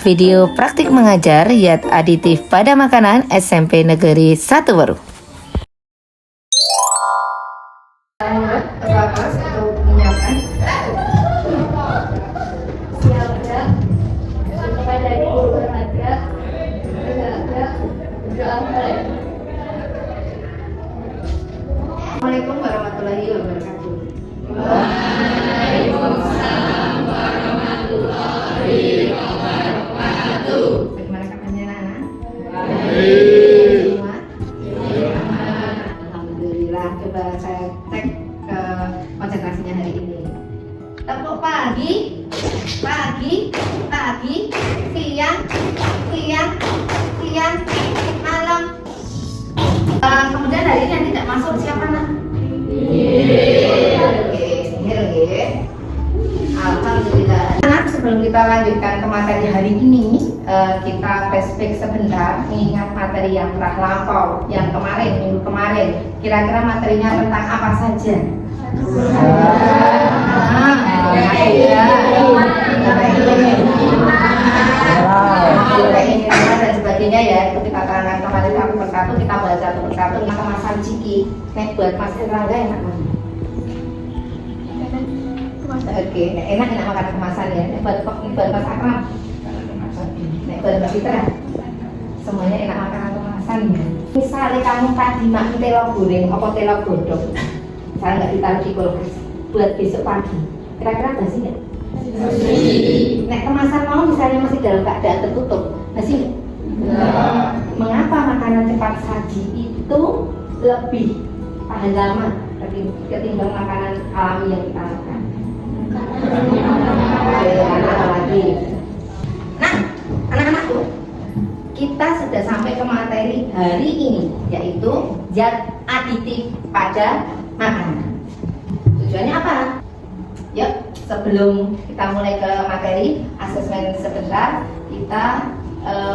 Video praktik mengajar zat aditif pada makanan SMP Negeri 1 Waru. Mulut terbatas untuk menyiapkan siaga kepada ibu berharga berdoa. Assalamualaikum warahmatullahi wabarakatuh. Waalaikumsalam warahmatullahi wabarakatuh. Bagaimana kabarnya anak-anak? Baik. Semua? Alhamdulillah. Coba saya cek ke konsentrasinya hari ini. Tepuk pagi, siang, malam. Kemudian hari ini yang tidak masuk siapa nak? Oke. Alhamdulillah. Anak, sebelum kita lanjutkan ke materi hari ini, kita flashback sebentar, mengingat materi yang telah lampau, yang kemarin, minggu kemarin. Kira-kira materinya tentang apa saja? Dan sebagainya ya, itu kita terangkan kemarin satu persatu, kita bahas satu persatu. Kemasan ciki, buat Mas Erlangga enak banget. Oke, enak makan kemasan ya. Buat Mas Akram, buat Mbak Fitra, semuanya enak makan kemasan ya. Misalnya kamu tadi makan telur goreng, apa telur godok, misalnya nggak ditaruh di kulkas, buat besok pagi, kira-kira basi nggak? Nek kemasan mau misalnya masih dalam keadaan tertutup, basi nggak? Mengapa makanan cepat saji itu lebih tahan lama ketimbang makanan alami yang kita makan? Nah, anak-anakku, kita sudah sampai ke materi hari ini, yaitu zat aditif pada makanan. Tujuannya apa? Yuk, sebelum kita mulai ke materi asesmen sebentar, kita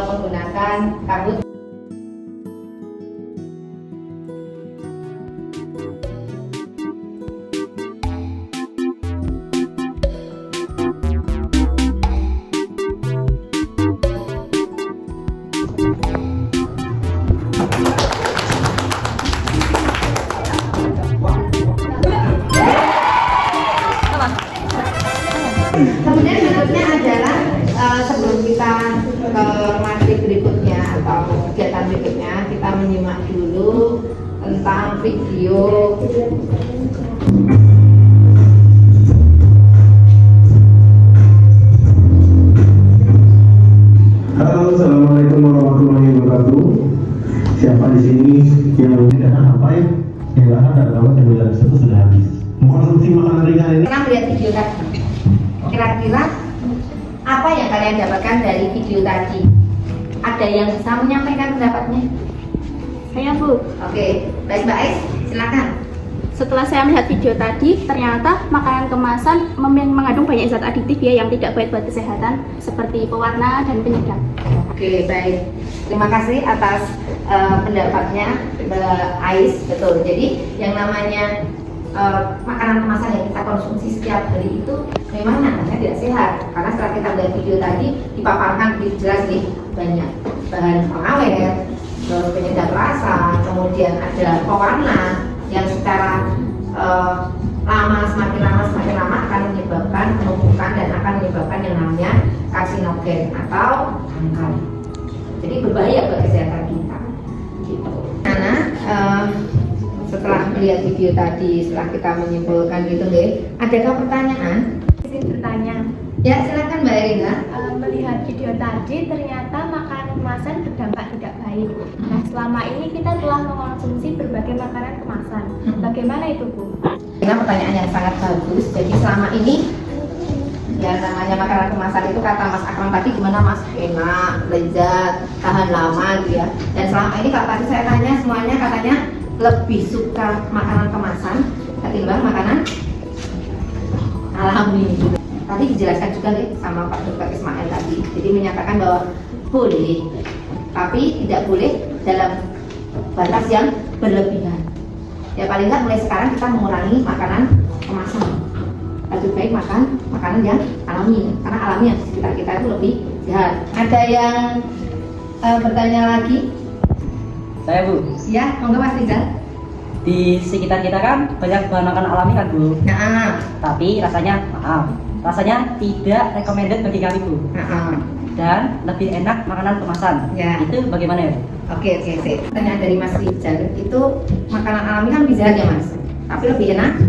menggunakan kabut. Kemudian berikutnya adalah sebelum kita ke materi berikutnya atau kegiatan berikutnya, kita menyimak dulu tentang video. Halo, assalamualaikum warahmatullahi wabarakatuh. Siapa di sini yang tidak apa ya? Silakan dan kawan yang itu sudah habis. Mengkonsumsi makanan ringan ini. Pernah melihat video tadi? Kira-kira apa yang kalian dapatkan dari video tadi? Ada yang bisa menyampaikan pendapatnya? Saya Bu, Oke, baik Mbak Ais, silakan. setelah saya melihat video tadi, ternyata makanan kemasan mengandung banyak zat aditif ya yang tidak baik buat kesehatan seperti pewarna dan penyedap. Oke, baik. Terima kasih atas pendapatnya Mbak Ais. Betul. Jadi yang namanya makanan kemasan yang kita konsumsi setiap hari itu memang namanya tidak sehat. Karena setelah kita lihat video tadi dipaparkan begitu jelas nih, banyak bahan pengawet, terus penyedap rasa, kemudian ada pewarna yang secara semakin lama akan menyebabkan penumpukan dan akan menyebabkan yang namanya karsinogen atau kanker. Jadi berbahaya buat kesehatan kita. Gitu. Karena setelah melihat video tadi, setelah kita menyimpulkan gitu deh, adakah pertanyaan? Izin bertanya, Ya silakan Mbak Erina. melihat video tadi ternyata makanan kemasan berdampak tidak baik. Nah, selama ini kita telah mengkonsumsi berbagai makanan kemasan. Bagaimana itu, Bu? Ini pertanyaan yang sangat bagus. Jadi selama ini yang namanya makanan kemasan itu kata Mas Akram tadi gimana Mas? Enak, lezat, tahan lama gitu ya. Dan selama ini kalau tadi saya tanya semuanya katanya lebih suka makanan kemasan ketimbang makanan alami. Tadi dijelaskan juga nih sama Pak Dr. Ismail tadi. Jadi menyatakan bahwa boleh, tapi tidak boleh dalam batas yang berlebihan. Ya paling nggak mulai sekarang kita mengurangi makanan kemasan. Lebih baik makan makanan yang alami, karena alami yang di sekitar kita itu lebih Ya, ada yang bertanya lagi? Saya Bu, Ya, monggo Mas Rizal. di sekitar kita kan banyak bahan makanan alami kan Bu, Nah, tapi rasanya tidak recommended bagi kami Bu, dan lebih enak makanan kemasan. Ya. Itu bagaimana ya Bu? Oke, sip. Pertanyaan dari Mas Rizal, itu makanan alami kan bisa aja Mas, tapi lebih enak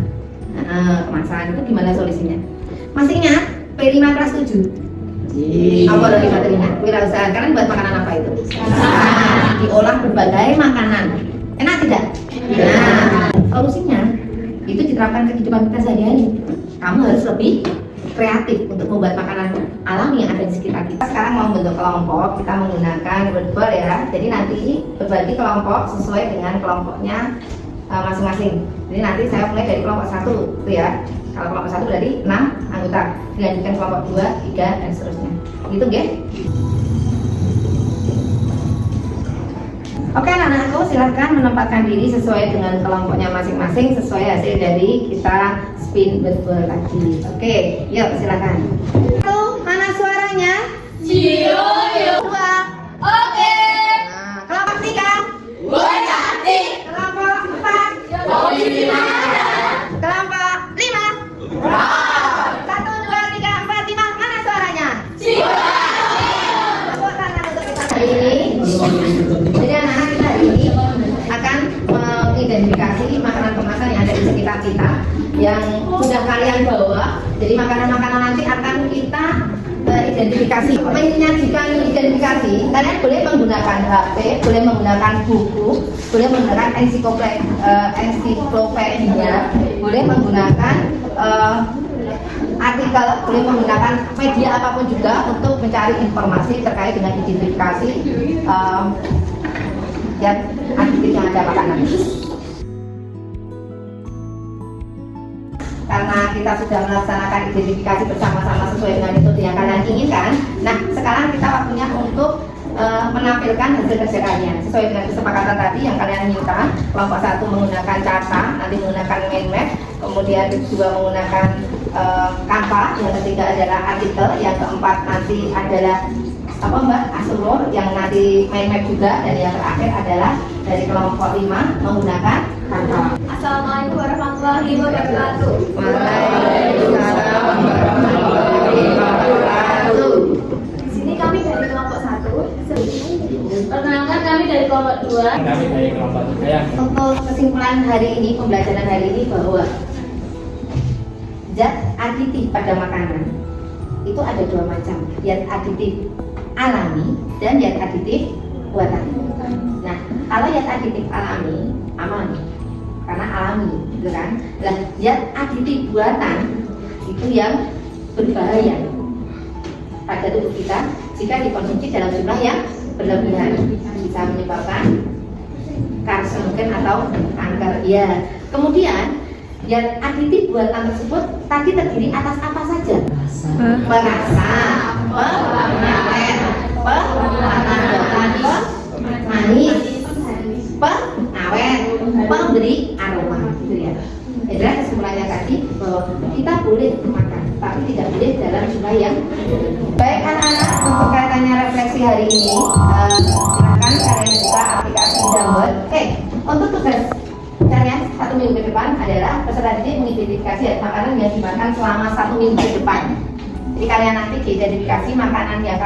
kemasan. Itu gimana solusinya? Masih ingat P5 kelas 7? Apa lagi materinya? Wirausaha. Kalian buat makanan apa itu? Diolah berbagai makanan. Enak tidak? Nah, solusinya itu diterapkan ke kehidupan kita sehari-hari. Kamu harus lebih kreatif untuk membuat makanan alami yang ada di sekitar kita. Sekarang mau bentuk kelompok, kita menggunakan wordball ya. Jadi nanti berbagi kelompok sesuai dengan kelompoknya masing-masing. Jadi nanti saya mulai dari kelompok 1 itu ya. Kalau kelompok 1 berarti 6 anggota. Dilanjutkan kelompok 2, 3 dan seterusnya. Gitu nggih? Oke anak-anakku, silahkan menempatkan diri sesuai dengan kelompoknya masing-masing sesuai hasil dari kita spin wordball tadi. Oke, yuk silahkan. Satu, mana suaranya? Cio, dua. Oke. Nah, kelompok 3. Kelompok 4. Kelompok 5. 1, 2, 3, 4, 5. Mana suaranya? Tepuk tangan untuk kita hari ini. Jadi anak-anak kita hari ini akan mengidentifikasi makanan kemasan yang ada di sekitar kita yang sudah kalian bawa. Jadi makanan-makanan nanti akan kita identifikasi. Menyajikan identifikasi, kalian boleh menggunakan HP, boleh menggunakan buku, boleh menggunakan ensiklopedia, boleh menggunakan artikel, boleh menggunakan media apapun juga untuk mencari informasi terkait dengan identifikasi ya aditif yang ada makanan. Karena kita sudah melaksanakan identifikasi bersama-sama sesuai dengan metode yang kalian inginkan. Nah, sekarang kita waktunya untuk menampilkan hasil kerja kalian sesuai dengan kesepakatan tadi yang kalian minta. Kelompok 1 menggunakan carta, nanti menggunakan mind map, kemudian kedua menggunakan Canva, yang ketiga adalah artikel, yang keempat nanti adalah apa Mbak Asurur yang nanti mind map juga, dan yang terakhir adalah dari kelompok 5 menggunakan Canva. Assalamualaikum warahmatullahi wabarakatuh. Waalaikumsalam warahmatullahi wabarakatuh. Di sini kami dari kelompok 1. Perkenalkan kami dari kelompok 2. Kami dari kelompok 3. Untuk kesimpulan hari ini, pembelajaran hari ini bahwa zat aditif pada makanan itu ada 2 macam, zat aditif alami dan zat aditif buatan. Nah, kalau zat aditif alami aman karena alami, gitu kan? Nah, zat aditif buatan itu yang berbahaya pada tubuh kita jika dikonsumsi dalam jumlah yang berlebihan, bisa menyebabkan karsinogen atau kanker. Ya, kemudian zat aditif buatan tersebut tadi terdiri atas apa saja? Perasa, pengawet, pengawet, manis, pengawet, pemberi aroma, gitu ya. Jadi kesimpulannya tadi bahwa kita boleh makan, tapi tidak boleh dalam jumlah yang baik. Anak-anak, untuk kaitannya refleksi hari ini, silakan kalian buka aplikasi Jamboard. Untuk tugas kalian 1 minggu ke depan adalah peserta didik mengidentifikasi makanan yang dimakan selama 1 minggu ke depan. Jadi kalian nanti diidentifikasi makanan yang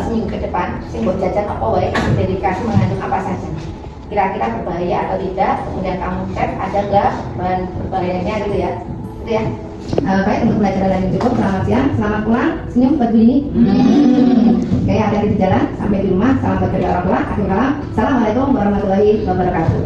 seminggu ke depan, sing buat jajan apa wae, identifikasi mengandung apa saja. Kira-kira berbahaya atau tidak, kemudian kamu cek ada nggak bahan berbahayanya gitu ya. Gitu ya. Baik, untuk pelajaran hari ini cukup. Selamat siang, selamat pulang. Senyum buat Bu ini. Oke, hati-hati di jalan, sampai di rumah. Salam buat kedua orang tua. Akhir kalam. Assalamualaikum warahmatullahi wabarakatuh.